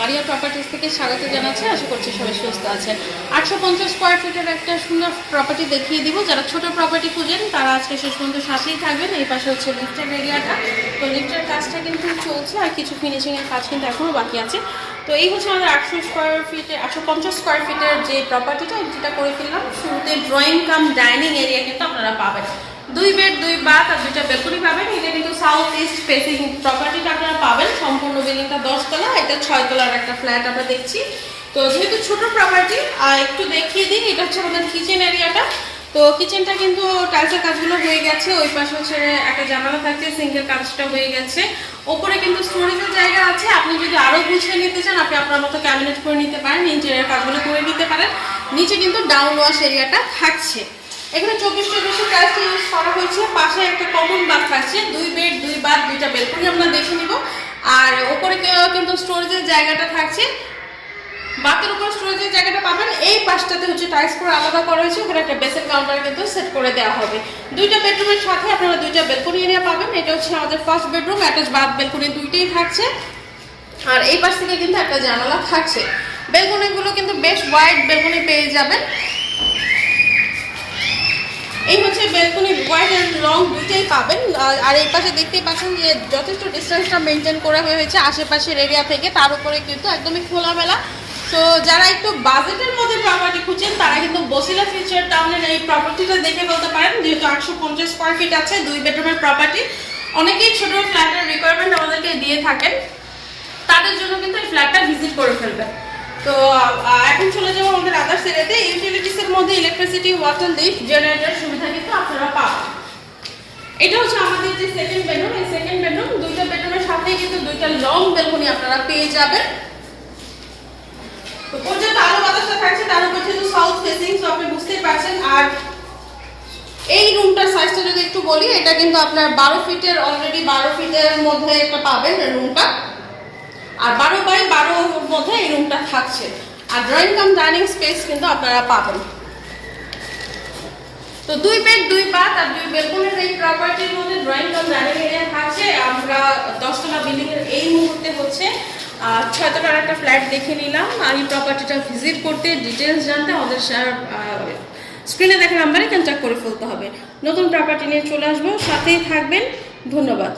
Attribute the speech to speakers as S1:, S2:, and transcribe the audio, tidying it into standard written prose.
S1: Area properties থেকে স্বাগত জানাচ্ছি। আশা করছি সবাই সুস্থ আছেন। 850 স্কোয়ার ফিটের একটা সুন্দর প্রপার্টি দেখিয়ে দিব। যারা ছোট প্রপার্টি খুঁজেন তারা আজকে শেষ পর্যন্ত সাথেই থাকবেন। এই পাশে হচ্ছে লিফটের এরিয়াটা। তো লিফটের কাজটা কিন্তু চলছে, আর কিছু ফিনিশিংয়ের কাজ কিন্তু এখনও বাকি আছে। তো এই হচ্ছে আমাদের 850 স্কোয়ার ফিটের যে প্রপার্টিটা, যেটা করে ফেললাম। শুরুতে ড্রয়িং কাম ডাইনিং এরিয়া কিন্তু আপনারা পাবেন। 2 বেড 2 বাথ আর 2টা বেলকনি পাবেন। এটা কিন্তু সাউথ ইস্ট ফেসিং প্রপার্টিটা আপনারা পাবেন। সম্পূর্ণ বিল্ডিংটা 10 তলা, এটা 6 তলার একটা ফ্ল্যাট আমরা দেখছি। তো যেহেতু ছোট প্রপার্টি, একটু দেখিয়ে দিই। এটা হচ্ছে আমাদের কিচেন এরিয়াটা। তো কিচেনটা কিন্তু টাইলসের কাজগুলো হয়ে গেছে। ওই পাশে হচ্ছে একটা জানালা থাকছে, সিঙ্গেল কাজটা হয়ে গেছে। ওপরে কিন্তু স্টোরেজের জায়গা আছে। আপনি যদি আরও গুছিয়ে নিতে চান, আপনি আপনার মতো ক্যাবিনেট করে নিতে পারেন, ইন্টেরিয়ার কাজগুলো করে নিতে পারেন। নিচে কিন্তু ডাউন ওয়াশ এরিয়াটা থাকছে। এখানে 24 টাইলসটা ইউজ করা হয়েছে। পাশে একটা কমন বাথ থাকছে। 2 বেড 2 বাথ 2টা বেলকনি আমরা দেখে নিব। আর ওপরে কিন্তু স্টোরেজের জায়গাটা থাকছে। বাথের উপর স্টোরেজের জায়গাটা পাবেন। এই পাশটাতে হচ্ছে টাইলস করে আলাদা করা হয়েছে। ওখানে একটা বেসিন কাউন্টার কিন্তু সেট করে দেওয়া হবে। 2টা বেডরুমের সাথে আপনারা 2টা বেলকনি এরিয়া পাবেন। এটা হচ্ছে আমাদের first bedroom. Attach bath balcony 2টেই থাকছে। আর এই পাশ থেকে কিন্তু একটা জানালা থাকছে। বেলকনিগুলো কিন্তু বেশ ওয়াইড বেলকনি পেয়ে যাবেন। এই হচ্ছে বেলকনি, ওয়াইড অ্যান্ড লং 2টাই পাবেন। আর এই পাশে দেখতেই পাচ্ছেন যে যথেষ্ট ডিস্টেন্সটা মেনটেন করা হয়েছে আশেপাশের এরিয়া থেকে। তার উপরে কিন্তু একদমই খোলামেলা। তো যারা একটু বাজেটের মধ্যে প্রপার্টি খুঁজছেন তারা কিন্তু বসিলা ফিউচার টাউনের এই প্রপার্টিটা দেখে বলতে পারেন। যেহেতু 850 স্কোয়ার ফিট আছে, 2 বেডরুমের প্রপার্টি। অনেকেই ছোট ফ্ল্যাটের রিকোয়ারমেন্ট আমাদেরকে দিয়ে থাকেন, তাদের জন্য কিন্তু এই ফ্ল্যাটটা ভিজিট করে ফেলবেন। তো এখন চলে যাবো আমাদের আদার্স এরিয়াতে। ইউটিলিটিসের মধ্যে ইলেকট্রিসিটি, ওয়াটার, লিফট, জেনারেটর সুবিধা কিন্তু আপনারা পাবেন। এটা হচ্ছে আমাদের যে সেকেন্ড বেডরুম। এই সেকেন্ড বেডরুম, 2টা বেডরুমের সাথেই কিন্তু 2টা লং বেলকনি আপনারা পেয়ে যাবেন। তো পর্যাপ্ত আলো বাতাসটা থাকছে, তার উপর যেহেতু সাউথ ফেসিং, তো আপনি বুঝতেই পারছেন। আর এই রুমটার সাইজটা যদি একটু বলি, এটা কিন্তু আপনার 12 ফিটের, অলরেডি 12 ফিটের মধ্যে একটা পাবেন রুমটা। আর 12 বাই 12 মধ্যে এই রুমটা থাকছে। আর ড্রয়িং কাম ডাইনিং স্পেস কিন্তু আপনারা পাবেন। তো 2 বেড 2 বাথ আর 2 বেলকনির এই প্রপার্টির মধ্যে ড্রয়িং কাম ডাইনিং এরিয়া থাকছে। আমরা 10 তলা বিল্ডিং এর এই মুহূর্তে হচ্ছে 6 তলার একটা ফ্ল্যাট দেখে নিলাম। আর এই প্রপার্টিটা ভিজিট করতে, ডিটেলস জানতে আমাদের স্ক্রিনে দেখা নাম্বারে কন্ট্যাক্ট করে ফেলতে হবে। নতুন প্রপার্টি নিয়ে চলে আসবো, সাথেই থাকবেন। ধন্যবাদ।